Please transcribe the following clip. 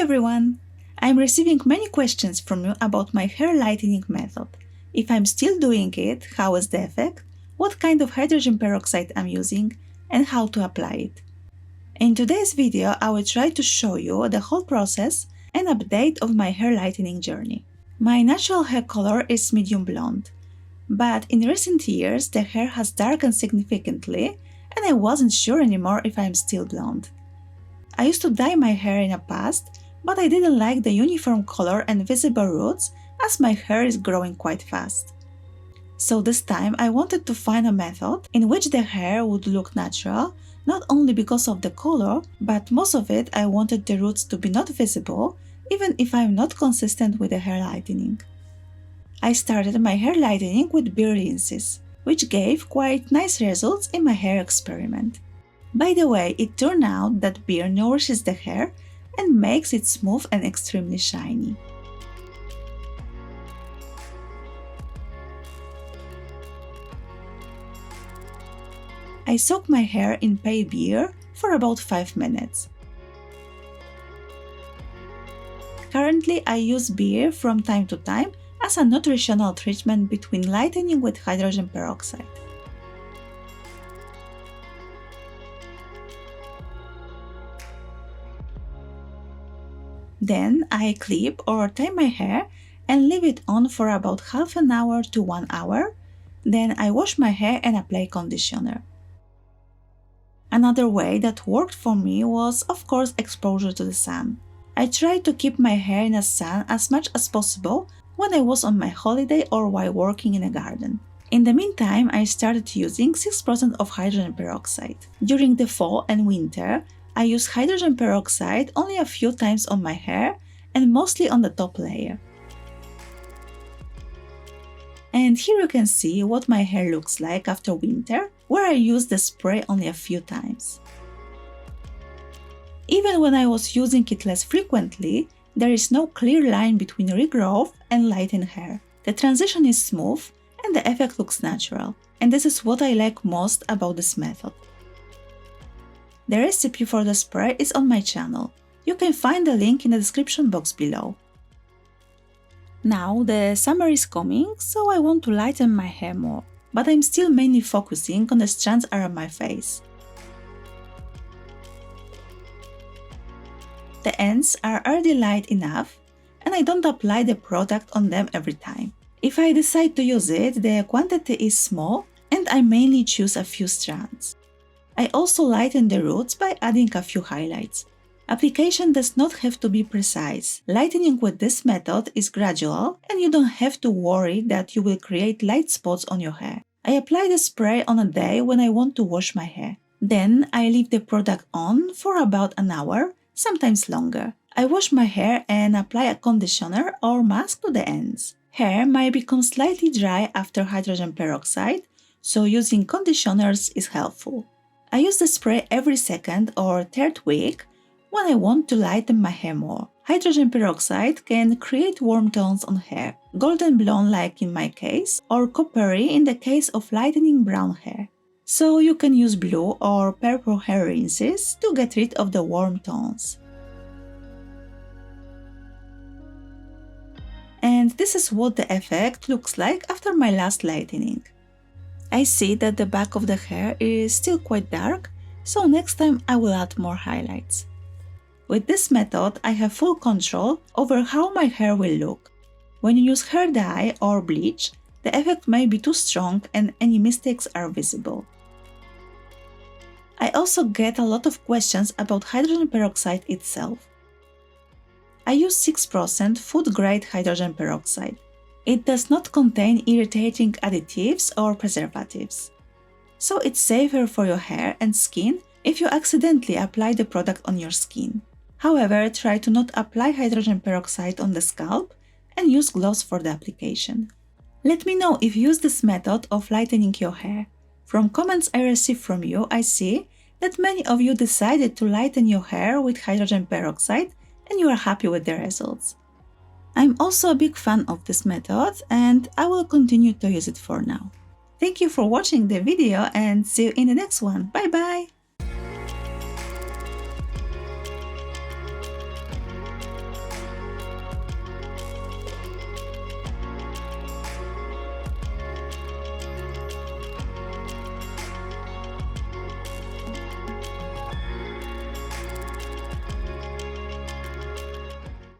everyone! I'm receiving many questions from you about my hair lightening method. If I'm still doing it, how is the effect, what kind of hydrogen peroxide I'm using, and how to apply it. In today's video, I will try to show you the whole process and update of my hair lightening journey. My natural hair color is medium blonde, but in recent years the hair has darkened significantly and I wasn't sure anymore if I'm still blonde. I used to dye my hair in the past, but I didn't like the uniform color and visible roots as my hair is growing quite fast. So this time I wanted to find a method in which the hair would look natural, not only because of the color, but most of it I wanted the roots to be not visible, even if I'm not consistent with the hair lightening. I started my hair lightening with beer rinses, which gave quite nice results in my hair experiment. By the way, it turned out that beer nourishes the hair and makes it smooth and extremely shiny. I soak my hair in pale beer for about 5 minutes. Currently, I use beer from time to time as a nutritional treatment between lightening with hydrogen peroxide. Then I clip or tie my hair and leave it on for about half an hour to 1 hour. Then I wash my hair and apply conditioner. Another way that worked for me was, of course, exposure to the sun. I tried to keep my hair in the sun as much as possible when I was on my holiday or while working in a garden. In the meantime, I started using 6% of hydrogen peroxide. During the fall and winter, I use hydrogen peroxide only a few times on my hair and mostly on the top layer. And here you can see what my hair looks like after winter, where I used the spray only a few times. Even when I was using it less frequently, there is no clear line between regrowth and lightened hair. The transition is smooth and the effect looks natural, and this is what I like most about this method. The recipe for the spray is on my channel. You can find the link in the description box below. Now the summer is coming, so I want to lighten my hair more, but I'm still mainly focusing on the strands around my face. The ends are already light enough, and I don't apply the product on them every time. If I decide to use it, the quantity is small, and I mainly choose a few strands. I also lighten the roots by adding a few highlights. Application does not have to be precise. Lightening with this method is gradual, and you don't have to worry that you will create light spots on your hair. I apply the spray on a day when I want to wash my hair. Then I leave the product on for about an hour, sometimes longer. I wash my hair and apply a conditioner or mask to the ends. Hair might become slightly dry after hydrogen peroxide, so using conditioners is helpful. I use the spray every second or third week when I want to lighten my hair more. Hydrogen peroxide can create warm tones on hair, golden blonde like in my case, or coppery in the case of lightening brown hair. So you can use blue or purple hair rinses to get rid of the warm tones. And this is what the effect looks like after my last lightening. I see that the back of the hair is still quite dark, so next time I will add more highlights. With this method, I have full control over how my hair will look. When you use hair dye or bleach, the effect may be too strong and any mistakes are visible. I also get a lot of questions about hydrogen peroxide itself. I use 6% food-grade hydrogen peroxide. It does not contain irritating additives or preservatives. So it's safer for your hair and skin if you accidentally apply the product on your skin. However, try to not apply hydrogen peroxide on the scalp and use gloves for the application. Let me know if you use this method of lightening your hair. From comments I received from you, I see that many of you decided to lighten your hair with hydrogen peroxide and you are happy with the results. I'm also a big fan of this method and I will continue to use it for now. Thank you for watching the video and see you in the next one. Bye bye!